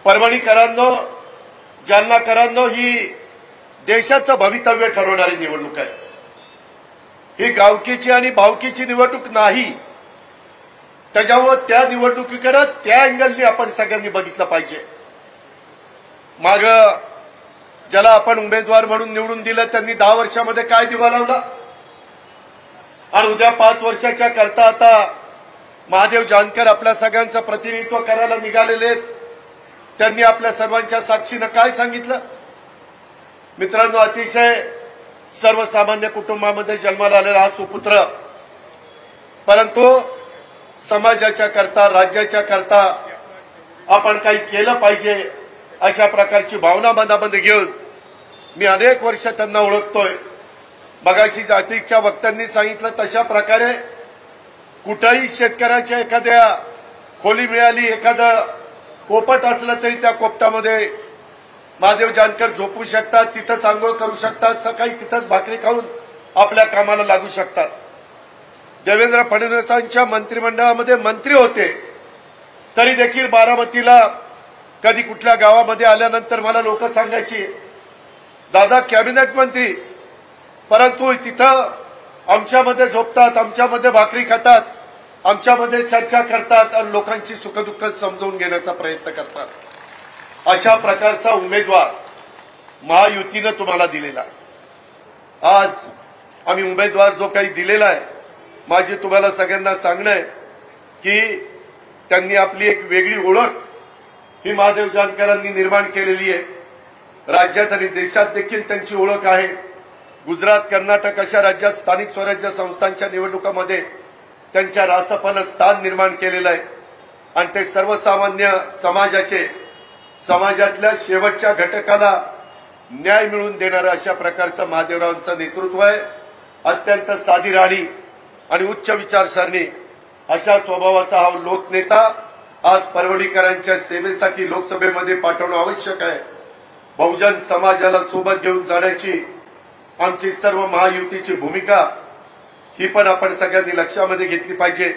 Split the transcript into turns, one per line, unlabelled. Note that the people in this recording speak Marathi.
परभणीकरांनो, जालनाकरांनो, ही देशाचं भवितव्य ठरवणारी निवडणूक आहे। ही गावकीची आणि भावकीची निवडणूक नाही। त्याच्यामुळे त्या निवडणुकीकडे त्या अँगलनी आपण सगळ्यांनी बघितलं पाहिजे। माग ज्याला आपण उमेदवार म्हणून निवडून दिलं त्यांनी 10 वर्षामध्ये काय दिवा लावला आणि उद्या 5 वर्षाच्या करता आता महादेव जानकर आपल्या सगळ्यांचं प्रतिनिधित्व करायला निघालेले आहेत। त्यांनी आपल्या सर्वांच्या साक्षीने काय सांगितलं? मित्रांनो, अतिशय सर्वसामान्य कुटुंबामध्ये जन्माला आलेला हा सुपुत्र, परंतु समाजाच्या करता, राज्याच्या करता आपण काही केलं पाहिजे अशा प्रकारची भावना मनामध्ये घेऊन मी अनेक वर्ष त्यांना ओळखतोय। मगाशी जातीच्या वक्त्यांनी सांगितलं तशा प्रकारे कुठेही शेतकऱ्याच्या एखाद्या खोली मिळाली, एखादं कोपट असलं तरी त्या कोपटामध्ये महादेव जानकर झोपू शकतात, तिथंच आंघोळ करू शकतात, सकाळी तिथंच भाकरी खाऊन आपल्या कामाला लागू शकतात। देवेंद्र फडणवीसांच्या मंत्रिमंडळामध्ये मंत्री होते तरी देखील बारामतीला कधी कुठल्या गावामध्ये आल्यानंतर मला लोक सांगायची, दादा कॅबिनेट मंत्री, परंतु तिथं आमच्यामध्ये झोपतात, आमच्यामध्ये भाकरी खातात, आमच्यामध्ये चर्चा करतात आणि लोकांची सुखदुःख समजून घेण्याचा प्रयत्न करतात। अशा प्रकारचा उमेदवार महायुतीने तुम्हाला दिलेला। आज आम्ही उमेदवार जो काही दिलेला आहे, माझी तुम्हाला सगळ्यांना सांगणं आहे की त्यांनी आपली एक वेगळी ओळख ही महादेव जानकरांनी निर्माण केलेली आहे। राज्यात आणि देशात देखील त्यांची ओळख आहे। गुजरात, कर्नाटक अशा राज्यात स्थानिक स्वराज्य संस्थांच्या निवडणुकांमध्ये त्यांच्या रासपानं स्थान निर्माण केलेलं आहे आणि ते सर्वसामान्य समाजातल्या शेवटच्या घटकाला न्याय मिळवून देणारं अशा प्रकारचं महादेवरावांचं नेतृत्व आहे। अत्यंत साधी राहणी आणि उच्च विचारसरणी अशा स्वभावाचा हा लोकनेता आज परभणीकरांच्या सेवेसाठी लोकसभेमध्ये पाठवणं आवश्यक आहे। बहुजन समाजाला सोबत घेऊन जाण्याची आमची सर्व महायुतीची भूमिका ही पण आपण सगळ्यांनी लक्षामध्ये घेतली पाहिजे।